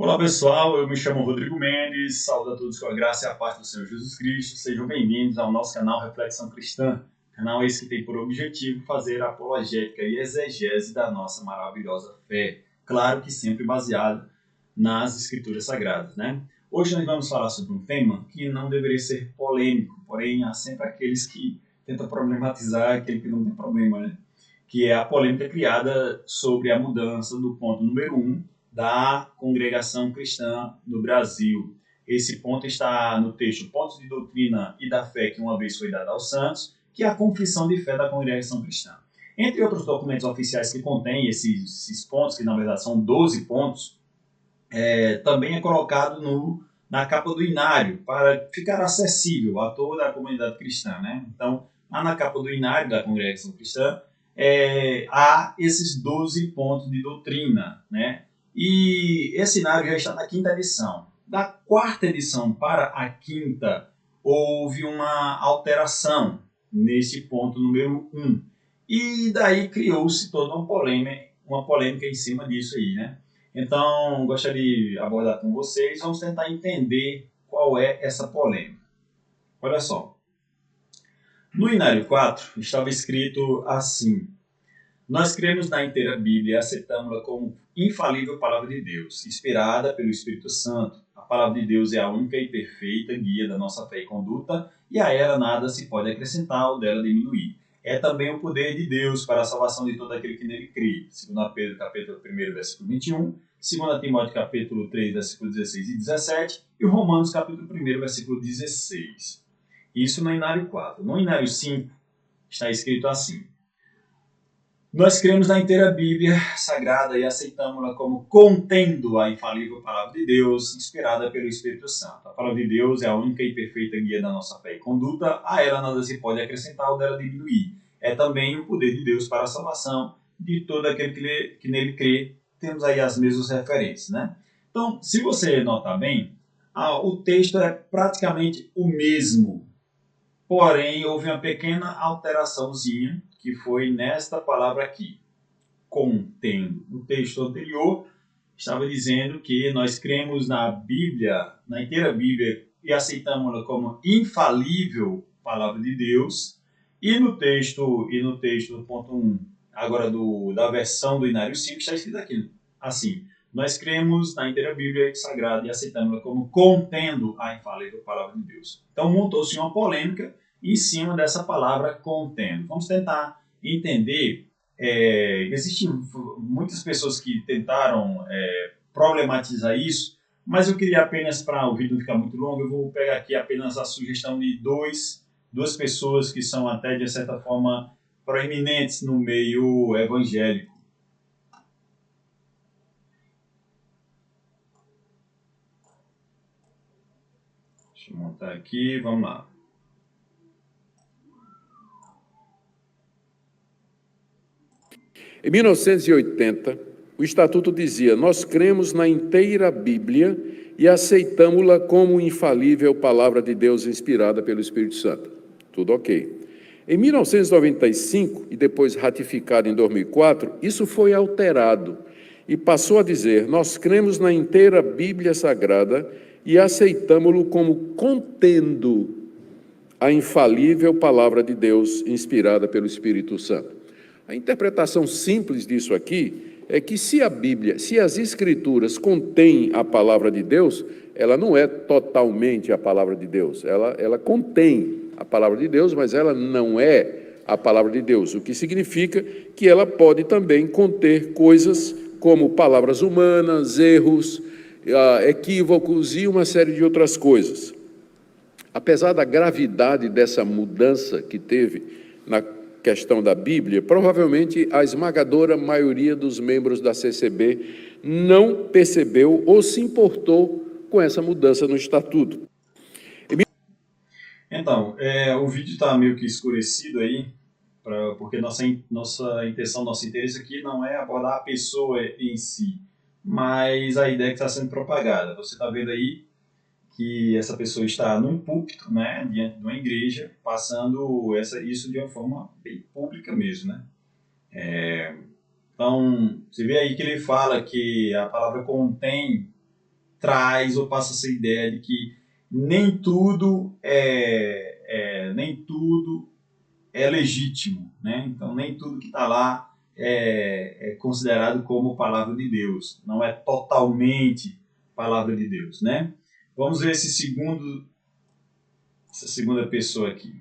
Olá pessoal, eu me chamo Rodrigo Mendes, saúdo a todos com a graça e a paz do Senhor Jesus Cristo. Sejam bem-vindos ao nosso canal Reflexão Cristã, canal esse que tem por objetivo fazer a apologética e exegese da nossa maravilhosa fé, claro que sempre baseado nas Escrituras Sagradas, né? Hoje nós vamos falar sobre um tema que não deveria ser polêmico, porém há sempre aqueles que tentam problematizar aquele que não tem problema, né? Que é a polêmica criada sobre a mudança do ponto número 1 da congregação cristã no Brasil. Esse ponto está no texto Pontos de Doutrina e da Fé que uma vez foi dada aos santos, que é a confissão de fé da congregação cristã. Entre outros documentos oficiais que contêm esses pontos, que na verdade são 12 pontos, também é colocado na capa do inário, para ficar acessível a toda a comunidade cristã, né? Então, lá na capa do inário da congregação cristã, há esses 12 pontos de doutrina, né? E esse inário já está na quinta edição. Da quarta edição para a quinta, houve uma alteração nesse ponto número 1. E daí criou-se toda uma polêmica em cima disso aí, né? Então, gostaria de abordar com vocês, vamos tentar entender qual é essa polêmica. Olha só, no Inário 4 estava escrito assim: nós cremos na inteira Bíblia e aceitamos-la como infalível palavra de Deus, inspirada pelo Espírito Santo. A palavra de Deus é a única e perfeita guia da nossa fé e conduta, e a ela nada se pode acrescentar ou dela diminuir. É também o poder de Deus para a salvação de todo aquele que nele crê. 2 Pedro, capítulo 1, versículo 21, 2 Timóteo, capítulo 3, versículo 16 e 17, e Romanos, capítulo 1, versículo 16. Isso no Inário 4. No Inário 5 está escrito assim: nós cremos na inteira Bíblia Sagrada e aceitamos-la como contendo a infalível palavra de Deus, inspirada pelo Espírito Santo. A palavra de Deus é a única e perfeita guia da nossa fé e conduta, a ela nada se pode acrescentar ou dela diminuir. É também o poder de Deus para a salvação de todo aquele que nele crê. Temos aí as mesmas referências, né? Então, se você notar bem, o texto é praticamente o mesmo. Porém, houve uma pequena alteraçãozinha, que foi nesta palavra aqui, contendo. No texto anterior, estava dizendo que nós cremos na Bíblia, na inteira Bíblia, e aceitamos-la como infalível palavra de Deus. E no texto do ponto 1, agora da versão do Inário 5, está escrito aqui, assim: nós cremos na inteira Bíblia Sagrada e aceitamos-la como contendo a infalível palavra de Deus. Então, montou-se uma polêmica em cima dessa palavra contendo. Vamos tentar entender. Existem muitas pessoas que tentaram problematizar isso, mas eu queria apenas, para o vídeo não ficar muito longo, eu vou pegar aqui apenas a sugestão de duas pessoas que são até, de certa forma, proeminentes no meio evangélico. Deixa eu montar aqui, vamos lá. Em 1980, o Estatuto dizia: nós cremos na inteira Bíblia e aceitamos-la como infalível palavra de Deus inspirada pelo Espírito Santo. Tudo ok. Em 1995, e depois ratificado em 2004, isso foi alterado e passou a dizer: nós cremos na inteira Bíblia Sagrada e aceitamos-lo como contendo a infalível palavra de Deus inspirada pelo Espírito Santo. A interpretação simples disso aqui é que se a Bíblia, se as Escrituras contêm a palavra de Deus, ela não é totalmente a palavra de Deus. Ela contém a palavra de Deus, mas ela não é a palavra de Deus, o que significa que ela pode também conter coisas como palavras humanas, erros, equívocos e uma série de outras coisas. Apesar da gravidade dessa mudança que teve na questão da Bíblia, provavelmente a esmagadora maioria dos membros da CCB não percebeu ou se importou com essa mudança no Estatuto. Então, o vídeo está meio que escurecido aí, porque nossa intenção, nosso interesse aqui não é abordar a pessoa em si, mas a ideia que está sendo propagada. Você está vendo aí que essa pessoa está num púlpito, né, diante de uma igreja, passando isso de uma forma bem pública mesmo, né? Então, você vê aí que ele fala que a palavra contém traz ou passa essa ideia de que nem tudo é legítimo, né? Então nem tudo que está lá é considerado como palavra de Deus, não é totalmente palavra de Deus, né? Vamos ver essa segunda pessoa aqui.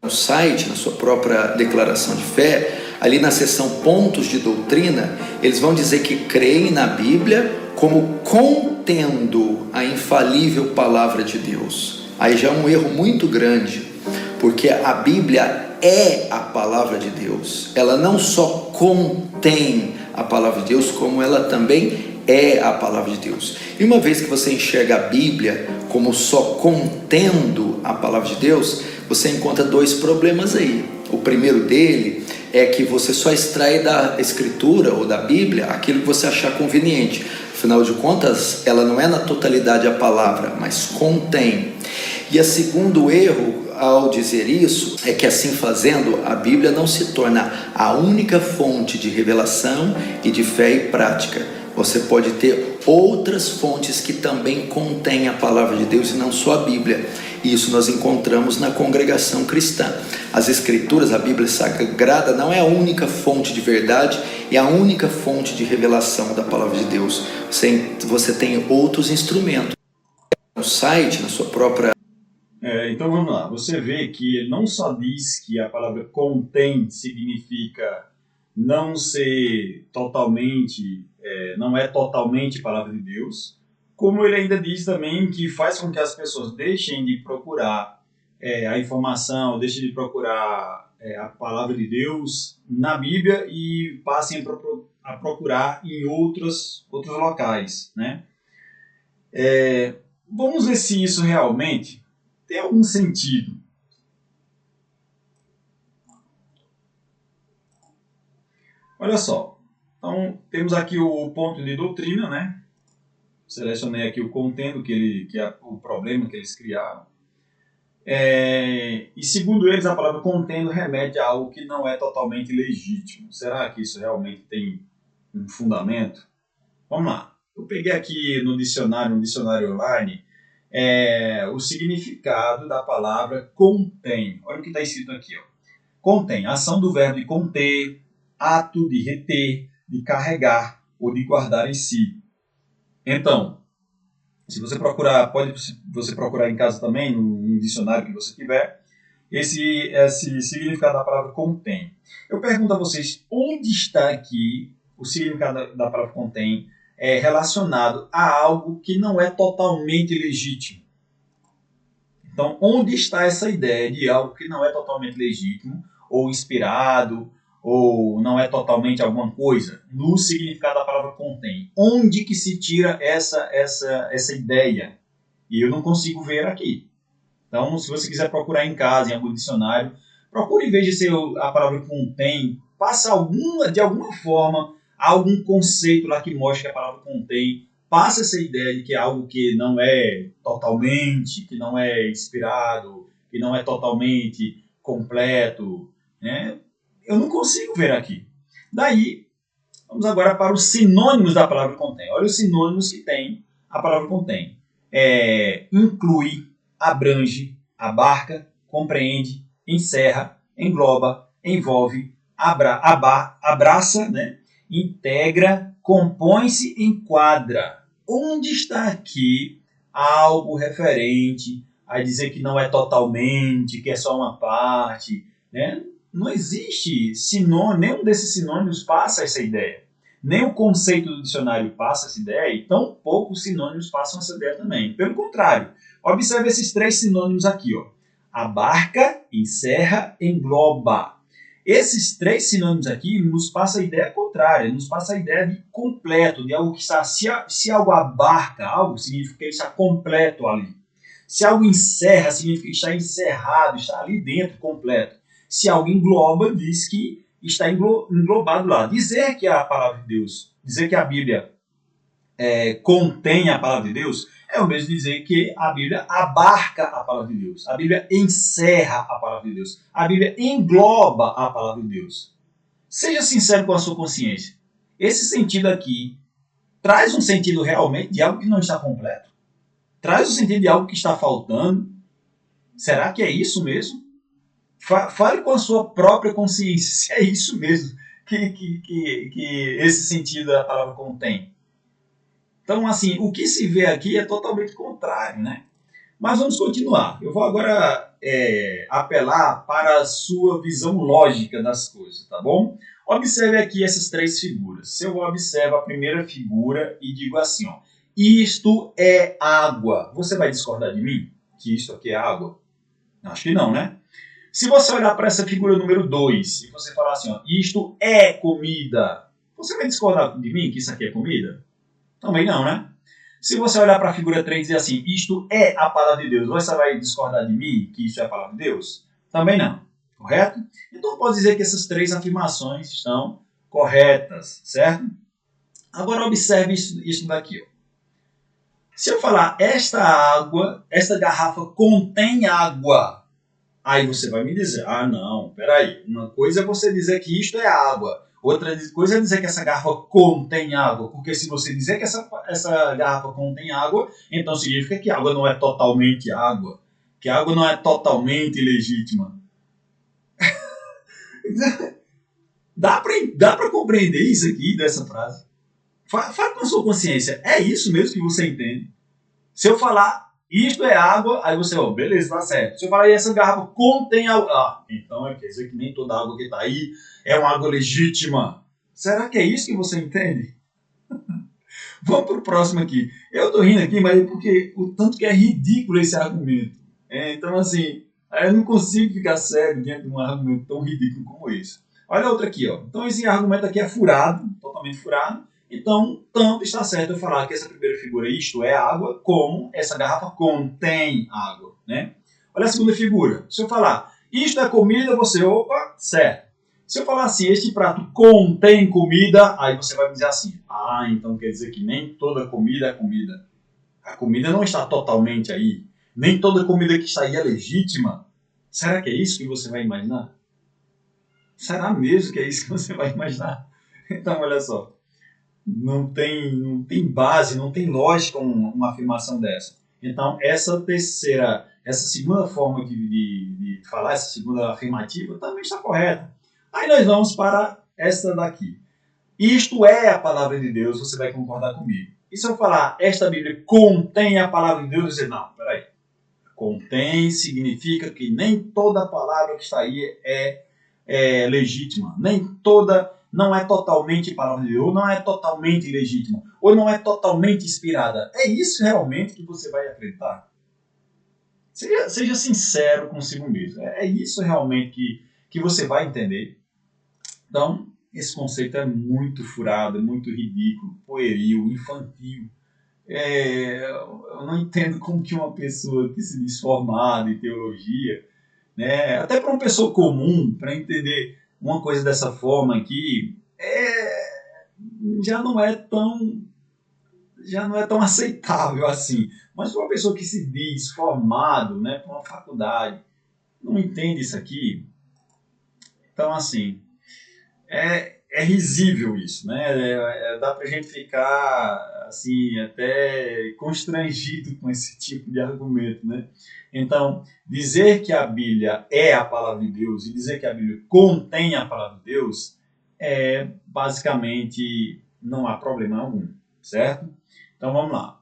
No site, na sua própria declaração de fé, ali na seção pontos de doutrina, eles vão dizer que creem na Bíblia como contendo a infalível palavra de Deus. Aí já é um erro muito grande, porque a Bíblia é a palavra de Deus. Ela não só contém a palavra de Deus, como ela também é a palavra de Deus. E uma vez que você enxerga a Bíblia como só contendo a palavra de Deus, você encontra dois problemas aí. O primeiro dele é que você só extrai da Escritura ou da Bíblia aquilo que você achar conveniente. Afinal de contas, ela não é na totalidade a palavra, mas contém. E o segundo erro ao dizer isso é que, assim fazendo, a Bíblia não se torna a única fonte de revelação e de fé e prática. Você pode ter outras fontes que também contêm a palavra de Deus e não só a Bíblia. E isso nós encontramos na congregação cristã. As Escrituras, a Bíblia Sagrada, não é a única fonte de verdade e a única fonte de revelação da palavra de Deus. Você tem outros instrumentos. No site, na sua própria... Então vamos lá. Você vê que ele não só diz que a palavra contém significa não ser totalmente, não é totalmente palavra de Deus, como ele ainda diz também que faz com que as pessoas deixem de procurar a informação, deixem de procurar a palavra de Deus na Bíblia e passem a procurar em outros locais, né? Vamos ver se isso realmente tem algum sentido. Olha só, então temos aqui o ponto de doutrina, né? Selecionei aqui o contendo, o problema que eles criaram. E segundo eles, a palavra contendo remete a algo que não é totalmente legítimo. Será que isso realmente tem um fundamento? Vamos lá. Eu peguei aqui no dicionário online, o significado da palavra contém. Olha o que está escrito aqui. Ó. Contém, ação do verbo de conter, ato de reter, de carregar ou de guardar em si. Então, se você procurar, pode você procurar em casa também, no dicionário que você tiver, esse significado da palavra contém. Eu pergunto a vocês, onde está aqui o significado da palavra contém relacionado a algo que não é totalmente legítimo? Então, onde está essa ideia de algo que não é totalmente legítimo, ou inspirado, ou não é totalmente alguma coisa, no significado da palavra contém? Onde que se tira essa ideia? E eu não consigo ver aqui. Então, se você quiser procurar em casa, em algum dicionário, procure e veja se a palavra contém passa de alguma forma algum conceito lá que mostre que a palavra contém, passa essa ideia de que é algo que não é totalmente, que não é inspirado, que não é totalmente completo, né? Eu não consigo ver aqui. Daí, vamos agora para os sinônimos da palavra contém. Olha os sinônimos que tem a palavra contém. Inclui, abrange, abarca, compreende, encerra, engloba, envolve, abraça, né? Integra, compõe-se, enquadra. Onde está aqui algo referente a dizer que não é totalmente, que é só uma parte, né? Não existe sinônimo, nenhum desses sinônimos passa essa ideia. Nem o conceito do dicionário passa essa ideia, e tão poucos sinônimos passam essa ideia também. Pelo contrário, observe esses três sinônimos aqui. Ó. Abarca, encerra, engloba. Esses três sinônimos aqui nos passam a ideia contrária, nos passam a ideia de completo, de algo que está... Se algo abarca algo, significa que ele está completo ali. Se algo encerra, significa que está encerrado, está ali dentro, completo. Se algo engloba, diz que está englobado lá. Dizer que a palavra de Deus, dizer que a Bíblia contém a palavra de Deus, é o mesmo dizer que a Bíblia abarca a palavra de Deus. A Bíblia encerra a palavra de Deus. A Bíblia engloba a palavra de Deus. Seja sincero com a sua consciência. esse sentido aqui traz um sentido realmente de algo que não está completo? Traz o sentido de algo que está faltando? Será que é isso mesmo? Fale com a sua própria consciência se é isso mesmo que esse sentido da palavra contém. Então, assim, o que se vê aqui é totalmente contrário, né? Mas vamos continuar. Eu vou agora apelar para a sua visão lógica das coisas, tá bom? Observe aqui essas três figuras. Se eu observo a primeira figura e digo assim, ó, isto é água. Você vai discordar de mim que isto aqui é água? Acho que não, né? Se você olhar para essa figura número 2 e você falar assim, ó, isto é comida, você vai discordar de mim que isso aqui é comida? Também não, né? Se você olhar para a figura 3 e dizer assim, isto é a palavra de Deus, você vai discordar de mim que isso é a palavra de Deus? Também não, correto? Então pode dizer que essas três afirmações estão corretas, certo? Agora observe isso daqui, ó. Se eu falar, esta garrafa contém água, aí você vai me dizer, não, peraí, uma coisa é você dizer que isto é água, outra coisa é dizer que essa garrafa contém água, porque se você dizer que essa garrafa contém água, então significa que a água não é totalmente água, que a água não é totalmente legítima. Dá para compreender isso aqui dessa frase? Fala com a sua consciência, é isso mesmo que você entende? Se eu falar, isto é água, aí você, beleza, tá certo. Se eu falar, essa garrafa contém água, então quer dizer que nem toda água que está aí é uma água legítima. Será que é isso que você entende? Vamos para o próximo aqui. Eu estou rindo aqui, mas é porque o tanto que é ridículo esse argumento. Então, assim, eu não consigo ficar sério diante de um argumento tão ridículo como esse. Olha outro aqui, ó. Então, esse argumento aqui é furado, totalmente furado. Então, tanto está certo eu falar que essa primeira figura, isto é água, como essa garrafa contém água, né? Olha a segunda figura. Se eu falar, isto é comida, você, opa, certo. Se eu falar assim, este prato contém comida, aí você vai me dizer assim, então quer dizer que nem toda comida é comida. A comida não está totalmente aí. Nem toda comida que está aí é legítima. Será que é isso que você vai imaginar? Será mesmo que é isso que você vai imaginar? Então, olha só. Não tem base, não tem lógica uma afirmação dessa. Então, essa segunda forma de falar, essa segunda afirmativa, também está correta. Aí nós vamos para esta daqui. Isto é a palavra de Deus, você vai concordar comigo. E se eu falar, esta Bíblia contém a palavra de Deus, você não, peraí. Contém significa que nem toda palavra que está aí é legítima. Nem toda não é totalmente palavra de Deus, ou não é totalmente legítima, ou não é totalmente inspirada. É isso realmente que você vai acreditar? Seja sincero consigo mesmo. É isso realmente que você vai entender. Então, esse conceito é muito furado, é muito ridículo, pueril, infantil. Eu não entendo como que uma pessoa que se diz formada em teologia, né, até para uma pessoa comum, para entender uma coisa dessa forma aqui, já não é tão aceitável assim. Mas para uma pessoa que se diz formado, né, para uma faculdade, não entende isso aqui. Então, assim, é risível isso, né? Dá para a gente ficar assim, até constrangido com esse tipo de argumento, né? Então, dizer que a Bíblia é a palavra de Deus e dizer que a Bíblia contém a palavra de Deus, basicamente não há problema algum, certo? Então, vamos lá.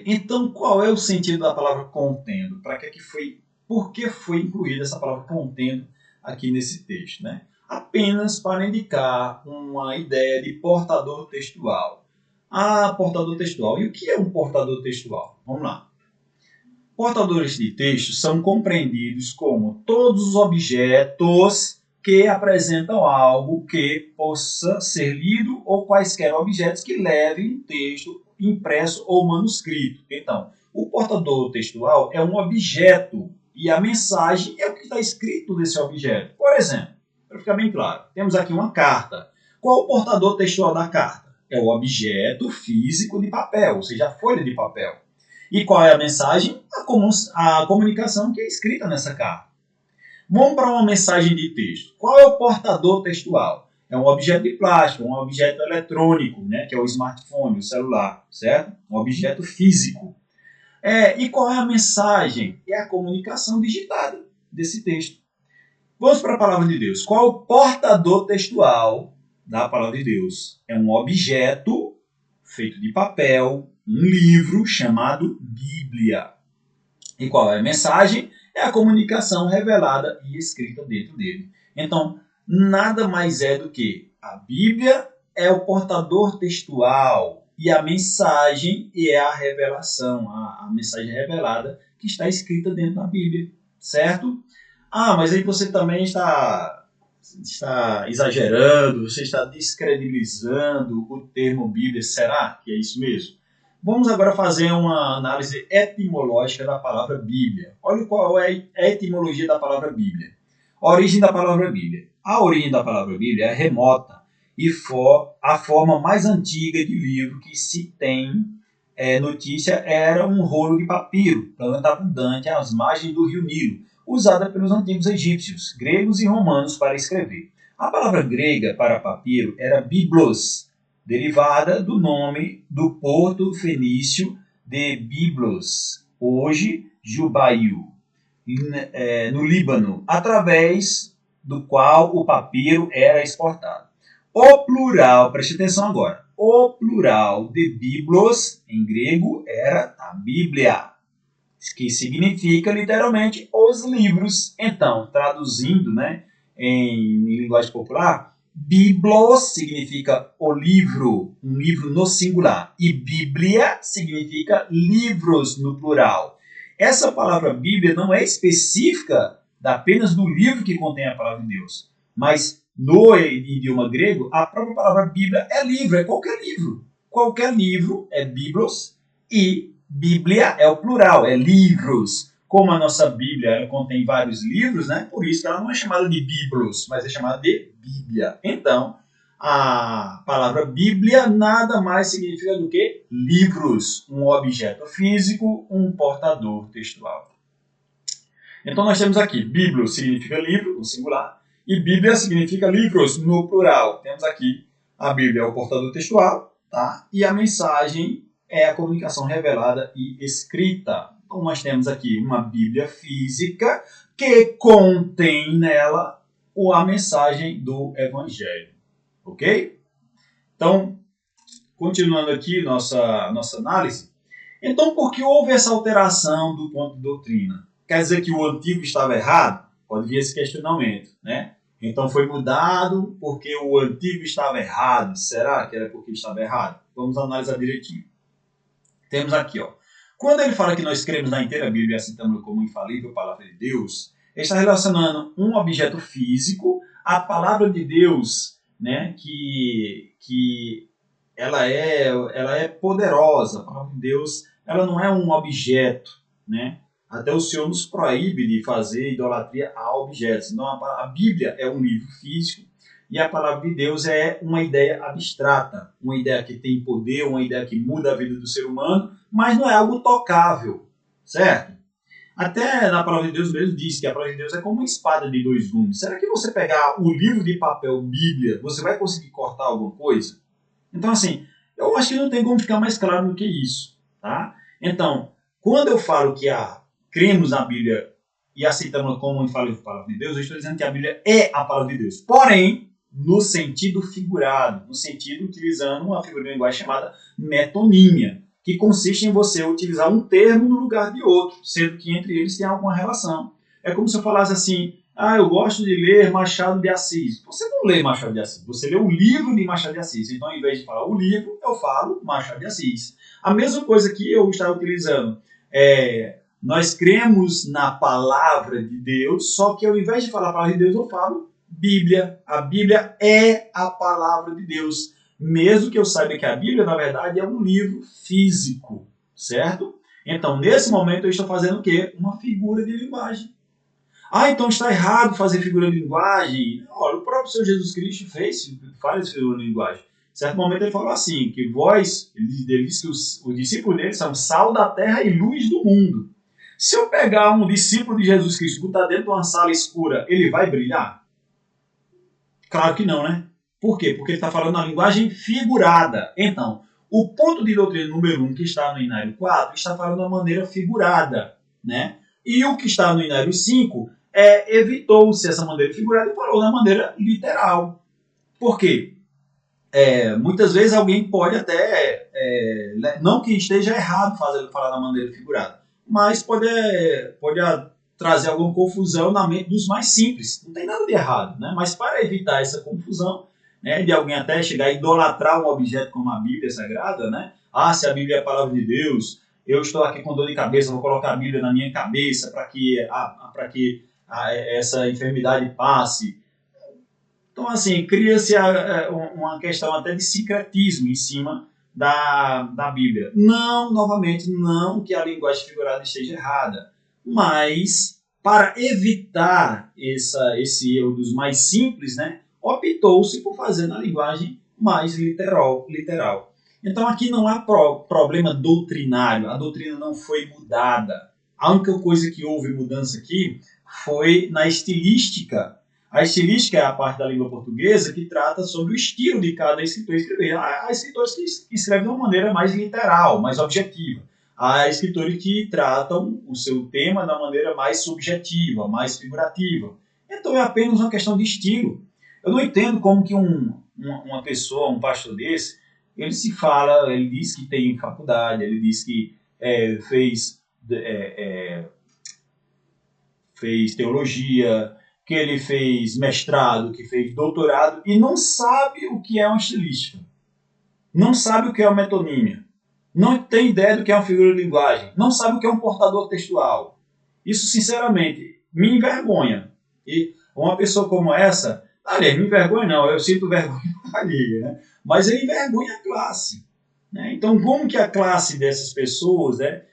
Então, qual é o sentido da palavra contendo? Por que foi incluída essa palavra contendo aqui nesse texto, né? Apenas para indicar uma ideia de portador textual. Portador textual. E o que é um portador textual? Vamos lá. Portadores de texto são compreendidos como todos os objetos que apresentam algo que possa ser lido ou quaisquer objetos que levem um texto impresso ou manuscrito. Então, o portador textual é um objeto e a mensagem é o que está escrito nesse objeto. Por exemplo, para ficar bem claro, temos aqui uma carta. Qual o portador textual da carta? É o objeto físico de papel, ou seja, a folha de papel. E qual é a mensagem? A comunicação que é escrita nessa carta. Vamos para uma mensagem de texto. Qual é o portador textual? é um objeto de plástico, um objeto eletrônico, né, que é o smartphone, o celular, certo? Um objeto físico. E qual é a mensagem? É a comunicação digitada desse texto. Vamos para a palavra de Deus. Qual é o portador textual da palavra de Deus? É um objeto feito de papel, um livro chamado Bíblia. E qual é a mensagem? É a comunicação revelada e escrita dentro dele. Então, nada mais é do que a Bíblia é o portador textual e a mensagem é a revelação, a mensagem revelada que está escrita dentro da Bíblia, certo? Mas aí você também está exagerando, você está descredibilizando o termo Bíblia. Será que é isso mesmo? Vamos agora fazer uma análise etimológica da palavra Bíblia. Olha qual é a etimologia da palavra Bíblia. A origem da palavra Bíblia. A origem da palavra Bíblia é remota e a forma mais antiga de livro que se tem notícia era um rolo de papiro, planta abundante às margens do rio Nilo, usada pelos antigos egípcios, gregos e romanos para escrever. A palavra grega para papiro era biblos, derivada do nome do porto fenício de Biblos, hoje Jubail, no Líbano, através do qual o papiro era exportado. O plural, preste atenção agora, o plural de Biblos, em grego, era a Bíblia, que significa literalmente os livros. Então, traduzindo, em linguagem popular, Biblos significa o livro, um livro no singular, e Bíblia significa livros no plural. Essa palavra Bíblia não é específica apenas do livro que contém a palavra de Deus, mas no idioma grego, a própria palavra Bíblia é livro, é qualquer livro. Qualquer livro é Biblos e Bíblia é o plural, é livros. Como a nossa Bíblia ela contém vários livros, por isso que ela não é chamada de Biblos, mas é chamada de Bíblia. Então, a palavra Bíblia nada mais significa do que livros, um objeto físico, um portador textual. Então, nós temos aqui, Biblos significa livro, no singular, e Bíblia significa livros, no plural. Temos aqui a Bíblia é o portador textual, tá? E a mensagem é a comunicação revelada e escrita. Então, nós temos aqui uma Bíblia física que contém nela a mensagem do Evangelho. Ok? Então, continuando aqui nossa análise. Então, por que houve essa alteração do ponto de doutrina? Quer dizer que o antigo estava errado? Pode vir esse questionamento, Então, foi mudado porque o antigo estava errado. Será que era porque estava errado? Vamos analisar direitinho. Temos aqui, quando ele fala que nós cremos na inteira Bíblia e aceitamos como infalível palavra de Deus, ele está relacionando um objeto físico à palavra de Deus, que ela é poderosa. A palavra de Deus, ela não é um objeto, Até o Senhor nos proíbe de fazer idolatria a objetos. Então, a Bíblia é um livro físico e a palavra de Deus é uma ideia abstrata, uma ideia que tem poder, uma ideia que muda a vida do ser humano, mas não é algo tocável, certo? Até na palavra de Deus mesmo diz que a palavra de Deus é como uma espada de dois gumes. Será que você pegar o livro de papel Bíblia, você vai conseguir cortar alguma coisa? Então, assim, eu acho que não tem como ficar mais claro do que isso, tá? Então, quando eu falo que cremos na Bíblia e aceitamos como infalível palavra de Deus, eu estou dizendo que a Bíblia é a palavra de Deus. Porém, no sentido figurado, no sentido utilizando uma figura de linguagem chamada metonímia, que consiste em você utilizar um termo no lugar de outro, sendo que entre eles tem alguma relação. É como se eu falasse assim, eu gosto de ler Machado de Assis. Você não lê Machado de Assis, você lê o livro de Machado de Assis. Então, ao invés de falar o livro, eu falo Machado de Assis. A mesma coisa que eu estava utilizando nós cremos na palavra de Deus, só que ao invés de falar a palavra de Deus, eu falo Bíblia. A Bíblia é a palavra de Deus. Mesmo que eu saiba que a Bíblia, na verdade, é um livro físico, certo? Então, nesse momento, eu estou fazendo o quê? Uma figura de linguagem. Então está errado fazer figura de linguagem? Olha, o próprio Senhor Jesus Cristo faz figura de linguagem. Em certo momento ele falou assim, que ele disse que os discípulos dele são sal da terra e luz do mundo. Se eu pegar um discípulo de Jesus Cristo e botar dentro de uma sala escura, ele vai brilhar? Claro que não, Por quê? Porque ele está falando na linguagem figurada. Então, o ponto de doutrina número 1, que está no Inário 4, está falando da maneira figurada, né? E o que está no Inário 5 evitou-se essa maneira figurada e falou da maneira literal. Por quê? Muitas vezes alguém pode até, não que esteja errado falar da maneira figurada, mas pode trazer alguma confusão na mente dos mais simples. Não tem nada de errado, né? Mas para evitar essa confusão, né, de alguém até chegar a idolatrar um objeto como a Bíblia Sagrada, né? Se a Bíblia é a palavra de Deus, eu estou aqui com dor de cabeça, vou colocar a Bíblia na minha cabeça para que essa enfermidade passe. Então, assim, cria-se uma questão até de sincretismo em cima da Bíblia. Não, novamente, não que a linguagem figurada esteja errada, mas para evitar esse erro dos mais simples, né, optou-se por fazer na linguagem mais literal. Então, aqui não há problema doutrinário, a doutrina não foi mudada. A única coisa que houve mudança aqui foi na estilística. A estilística é a parte da língua portuguesa que trata sobre o estilo de cada escritor escrever. Há escritores que escrevem de uma maneira mais literal, mais objetiva. Há escritores que tratam o seu tema da maneira mais subjetiva, mais figurativa. Então é apenas uma questão de estilo. Eu não entendo como que uma pessoa, um pastor desse, ele diz que tem faculdade, ele diz que fez teologia, que ele fez mestrado, que fez doutorado, e não sabe o que é uma estilística. Não sabe o que é uma metonímia. Não tem ideia do que é uma figura de linguagem. Não sabe o que é um portador textual. Isso, sinceramente, me envergonha. E uma pessoa como essa, aliás, me envergonha não, eu sinto vergonha na liga, né? Mas ele envergonha a classe. Né? Então, como que a classe dessas pessoas, né?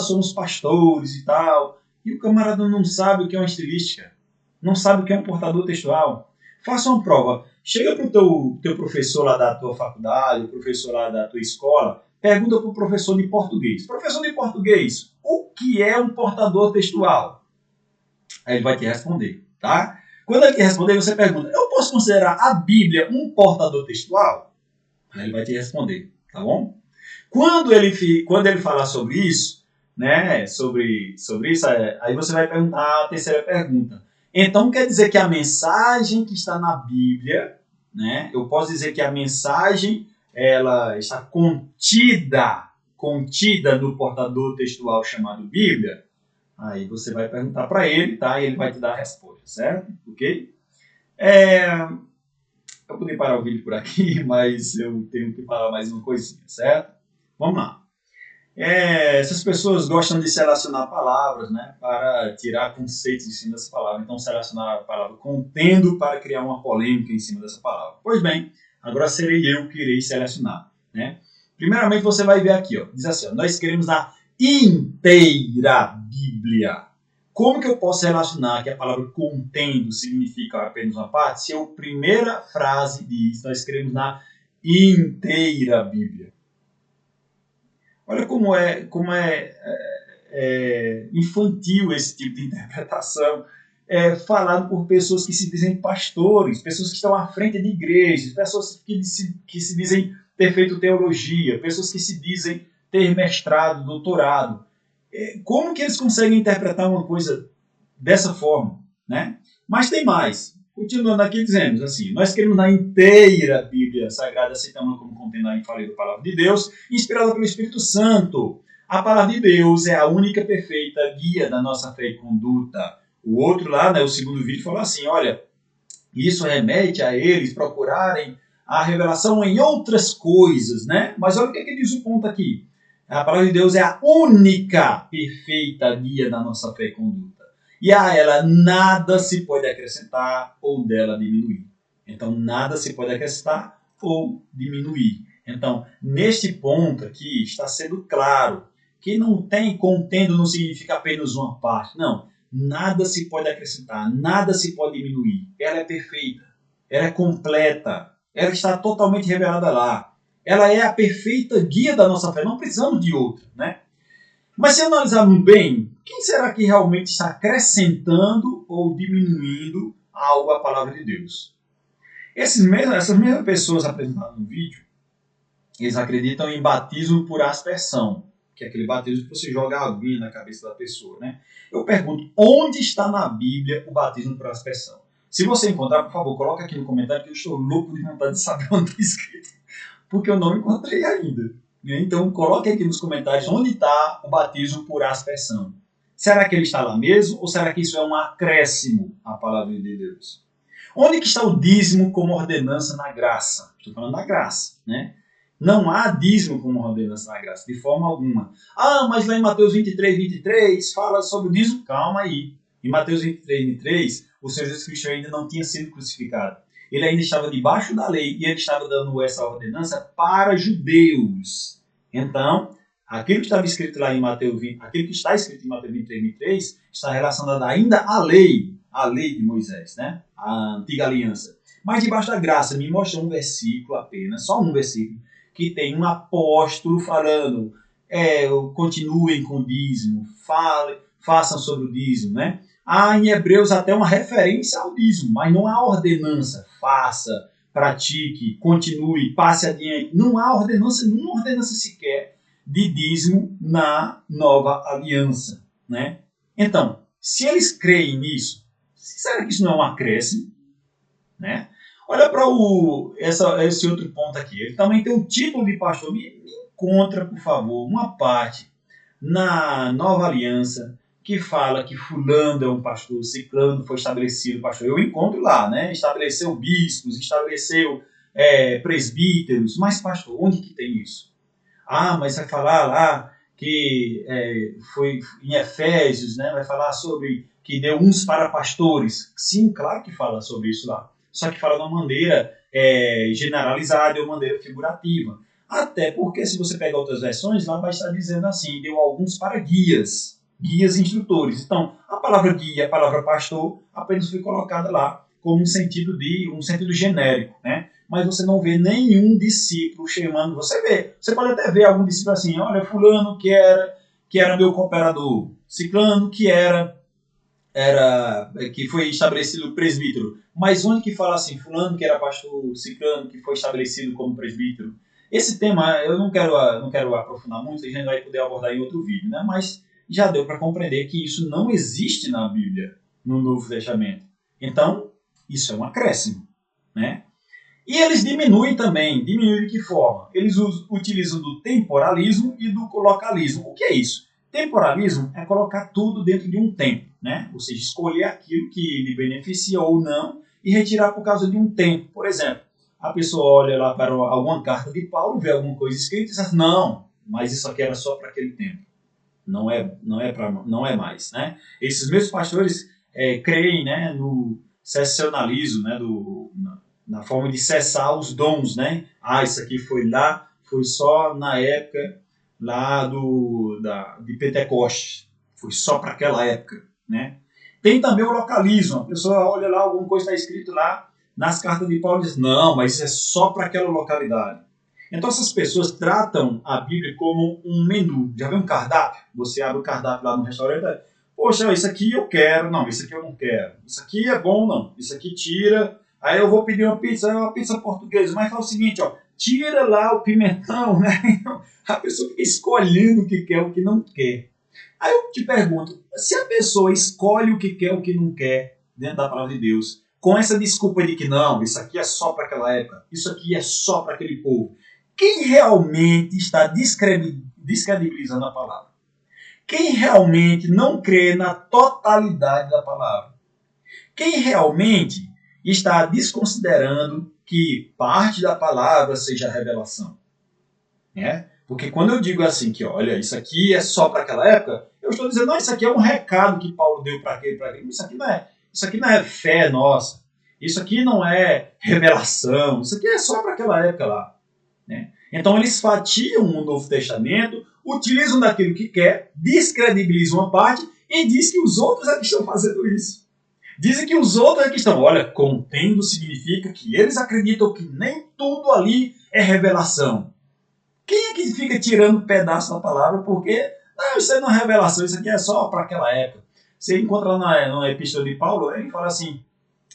Somos pastores e tal, e o camarada não sabe o que é uma estilística. Não sabe o que é um portador textual. Faça uma prova. Chega para o teu professor lá da tua faculdade, o professor lá da tua escola, pergunta para o professor de português. Professor de português, o que é um portador textual? Aí ele vai te responder, tá? Quando ele te responder, você pergunta, eu posso considerar a Bíblia um portador textual? Aí ele vai te responder, tá bom? Quando ele falar sobre isso, né, sobre isso, aí você vai perguntar a terceira pergunta. Então, quer dizer que a mensagem que está na Bíblia, né, eu posso dizer que a mensagem ela está contida no portador textual chamado Bíblia? Aí você vai perguntar para ele, tá? E ele vai te dar a resposta, certo? Ok? Eu poderia parar o vídeo por aqui, mas eu tenho que falar mais uma coisinha, certo? Vamos lá. Essas pessoas gostam de selecionar palavras, né, para tirar conceitos em cima dessa palavra. Então, selecionar a palavra contendo para criar uma polêmica em cima dessa palavra. Pois bem, agora serei eu que irei selecionar. Né? Primeiramente, você vai ver aqui, ó, diz assim, ó, nós queremos a inteira Bíblia. Como que eu posso relacionar que a palavra contendo significa apenas uma parte, se a primeira frase diz, nós queremos na inteira Bíblia? Olha como é infantil esse tipo de interpretação, falado por pessoas que se dizem pastores, pessoas que estão à frente de igrejas, pessoas que se dizem ter feito teologia, pessoas que se dizem ter mestrado, doutorado. Como que eles conseguem interpretar uma coisa dessa forma? Né? Mas tem mais. Continuando aqui, dizemos assim, nós queremos na inteira Bíblia Sagrada, aceitamos como contendo a infalível palavra de Deus, inspirada pelo Espírito Santo. A palavra de Deus é a única perfeita guia da nossa fé e conduta. O outro lá, né, o segundo vídeo, falou assim, olha, isso remete a eles procurarem a revelação em outras coisas, né? Mas olha o que diz o ponto aqui. A palavra de Deus é a única perfeita guia da nossa fé e conduta. E a ela nada se pode acrescentar ou dela diminuir. Então, nada se pode acrescentar ou diminuir. Então, neste ponto aqui, está sendo claro que não tem contendo não significa apenas uma parte. Não, nada se pode acrescentar, nada se pode diminuir. Ela é perfeita, ela é completa, ela está totalmente revelada lá. Ela é a perfeita guia da nossa fé, não precisamos de outra, né? Mas se analisarmos bem, quem será que realmente está acrescentando ou diminuindo algo à palavra de Deus? Essas mesmas pessoas apresentadas no vídeo, eles acreditam em batismo por aspersão, que é aquele batismo que você joga aguinha na cabeça da pessoa, né? Eu pergunto, onde está na Bíblia o batismo por aspersão? Se você encontrar, por favor, coloca aqui no comentário que eu estou louco de vontade de saber onde está escrito, porque eu não encontrei ainda. Então, coloque aqui nos comentários onde está o batismo por aspersão. Será que ele está lá mesmo ou será que isso é um acréscimo à palavra de Deus? Onde que está o dízimo como ordenança na graça? Estou falando da graça, né? Não há dízimo como ordenança na graça, de forma alguma. Ah, mas lá em Mateus 23 fala sobre o dízimo. Calma aí. Em Mateus 23, o Senhor Jesus Cristo ainda não tinha sido crucificado. Ele ainda estava debaixo da lei e ele estava dando essa ordenança para judeus. Então, aquilo que estava escrito lá em Mateus 20, aquilo que está escrito em Mateus 23, está relacionado ainda à lei de Moisés, né? A antiga aliança. Mas debaixo da graça me mostra um versículo apenas, só um versículo, que tem um apóstolo falando, continuem com o dízimo, façam sobre o dízimo, né? Há em Hebreus até uma referência ao dízimo, mas não há ordenança, faça, pratique, continue, passe adiante. Não há ordenança, nenhuma ordenança sequer de dízimo na nova aliança, né? Então, se eles creem nisso, será que isso não é um acréscimo, né? Olha para esse outro ponto aqui. Ele também tem o título de pastor. Me encontra, por favor, uma parte na nova aliança que fala que fulano é um pastor, ciclano foi estabelecido pastor. Eu encontro lá, né? Estabeleceu bispos, estabeleceu presbíteros. Mas, pastor, onde que tem isso? Ah, mas vai falar lá que foi em Efésios, né? Vai falar sobre que deu uns para pastores. Sim, claro que fala sobre isso lá. Só que fala de uma maneira generalizada, de uma maneira figurativa. Até porque, se você pegar outras versões, lá vai estar dizendo assim, deu alguns para guias instrutores. Então, a palavra guia, a palavra pastor, apenas foi colocada lá como um sentido genérico, né? Mas você não vê nenhum discípulo chamando, você pode até ver algum discípulo assim, olha, fulano que era meu cooperador, ciclano que foi estabelecido presbítero. Mas onde que fala assim, fulano que era pastor, ciclano que foi estabelecido como presbítero? Esse tema eu não quero aprofundar muito, a gente vai poder abordar em outro vídeo, né? Mas já deu para compreender que isso não existe na Bíblia, no Novo Testamento. Então, isso é um acréscimo, né? E eles diminuem também. Diminuem de que forma? Eles utilizam do temporalismo e do localismo. O que é isso? Temporalismo é colocar tudo dentro de um tempo, né? Ou seja, escolher aquilo que lhe beneficia ou não e retirar por causa de um tempo. Por exemplo, a pessoa olha lá para alguma carta de Paulo, vê alguma coisa escrita e diz assim, não, mas isso aqui era só para aquele tempo. Não é mais, né? Esses mesmos pastores creem, né, no cessacionalismo, né, na forma de cessar os dons, né? Ah, isso aqui foi só na época lá de Pentecostes, foi só para aquela época, né? Tem também o localismo, a pessoa olha lá, alguma coisa está escrito lá nas cartas de Paulo e diz, não, mas isso é só para aquela localidade. Então essas pessoas tratam a Bíblia como um menu. Já viu um cardápio? Você abre o cardápio lá no restaurante, poxa, isso aqui eu quero, não, isso aqui eu não quero. Isso aqui é bom, não, isso aqui tira. Aí eu vou pedir uma pizza portuguesa, mas fala o seguinte, ó, tira lá o pimentão, né? Então, a pessoa fica escolhendo o que quer, o que não quer. Aí eu te pergunto, se a pessoa escolhe o que quer, o que não quer, dentro da palavra de Deus, com essa desculpa de que não, isso aqui é só para aquela época, isso aqui é só para aquele povo, quem realmente está descredibilizando a palavra? Quem realmente não crê na totalidade da palavra? Quem realmente está desconsiderando que parte da palavra seja a revelação? Né? Porque quando eu digo assim, que olha, isso aqui é só para aquela época, eu estou dizendo, não, isso aqui é um recado que Paulo deu para aquele. Isso aqui não é fé nossa. Isso aqui não é revelação. Isso aqui é só para aquela época lá. Né? Então eles fatiam o Novo Testamento, utilizam daquilo que quer, descredibilizam uma parte e diz que os outros é que estão fazendo isso. Dizem que os outros é que estão, olha, contendo significa que eles acreditam que nem tudo ali é revelação. Quem é que fica tirando um pedaço da palavra porque, não, isso aí não é revelação, isso aqui é só para aquela época. Você encontra lá na epístola de Paulo, ele fala assim,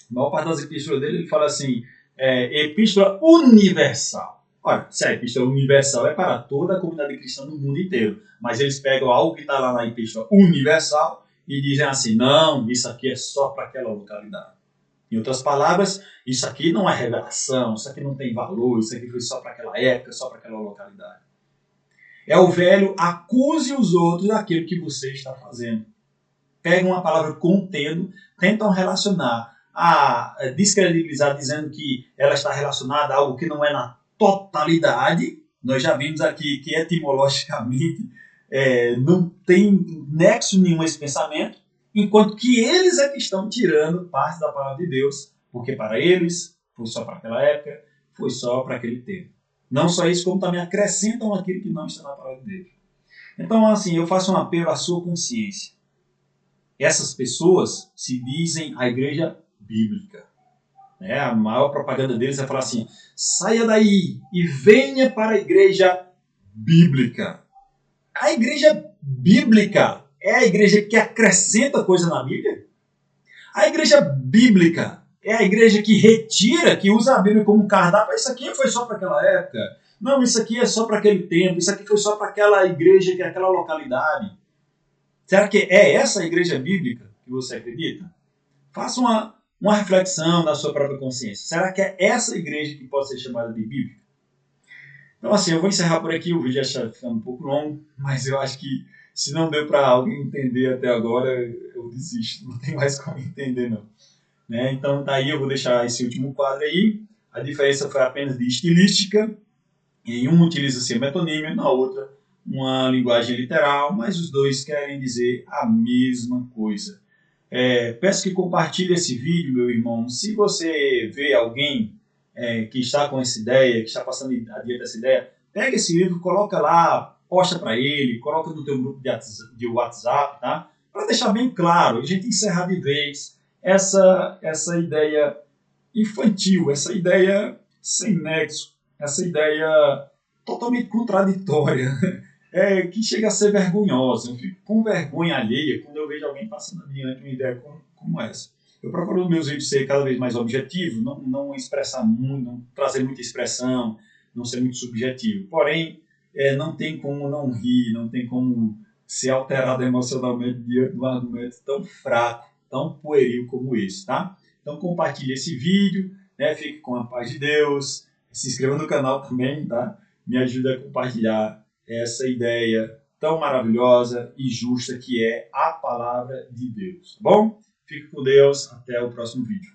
a maior parte das epístolas dele, ele fala assim, epístola universal. Olha, se a epístola universal é para toda a comunidade cristã do mundo inteiro, mas eles pegam algo que está lá na epístola universal e dizem assim, não, isso aqui é só para aquela localidade. Em outras palavras, isso aqui não é revelação, isso aqui não tem valor, isso aqui foi só para aquela época, só para aquela localidade. É o velho acuse os outros daquilo que você está fazendo. Pegam uma palavra contendo, tentam relacionar, descredibilizar dizendo que ela está relacionada a algo que não é na totalidade. Nós já vimos aqui que etimologicamente não tem nexo nenhum esse pensamento, enquanto que eles é que estão tirando parte da palavra de Deus, porque para eles foi só para aquela época, foi só para aquele tempo. Não só isso, como também acrescentam aquilo que não está na palavra de Deus. Então, assim, eu faço um apelo à sua consciência. Essas pessoas se dizem a igreja bíblica. A maior propaganda deles é falar assim, saia daí e venha para a igreja bíblica. A igreja bíblica é a igreja que acrescenta coisa na Bíblia? A igreja bíblica é a igreja que retira, que usa a Bíblia como cardápio. Isso aqui foi só para aquela época. Não, isso aqui é só para aquele tempo. Isso aqui foi só para aquela igreja, que é aquela localidade. Será que é essa a igreja bíblica que você acredita? Faça uma reflexão na sua própria consciência. Será que é essa igreja que pode ser chamada de bíblica? Então, assim, eu vou encerrar por aqui. O vídeo já está ficando um pouco longo, mas eu acho que se não deu para alguém entender até agora, eu desisto. Não tem mais como entender, não. Então, tá aí, eu vou deixar esse último quadro aí. A diferença foi apenas de estilística. Em um utiliza-se a metonímia, na outra uma linguagem literal, mas os dois querem dizer a mesma coisa. Peço que compartilhe esse vídeo, meu irmão. Se você vê alguém que está com essa ideia, que está passando adiante dessa ideia, pega esse livro, coloca lá, posta para ele, coloca no teu grupo de WhatsApp, tá? Para deixar bem claro, a gente encerrar de vez essa ideia infantil, essa ideia sem nexo, essa ideia totalmente contraditória, que chega a ser vergonhosa. Eu fico com vergonha alheia quando eu vejo alguém passando adiante uma ideia como essa. Eu procuro nos meus vídeos ser cada vez mais objetivo, não expressar muito, não trazer muita expressão, não ser muito subjetivo. Porém, não tem como não rir, não tem como ser alterado emocionalmente diante de um argumento tão fraco, tão pueril como esse, tá? Então compartilhe esse vídeo, fique com a paz de Deus, se inscreva no canal também, tá? Me ajuda a compartilhar essa ideia tão maravilhosa e justa que é a palavra de Deus, tá bom? Fique com Deus, até o próximo vídeo.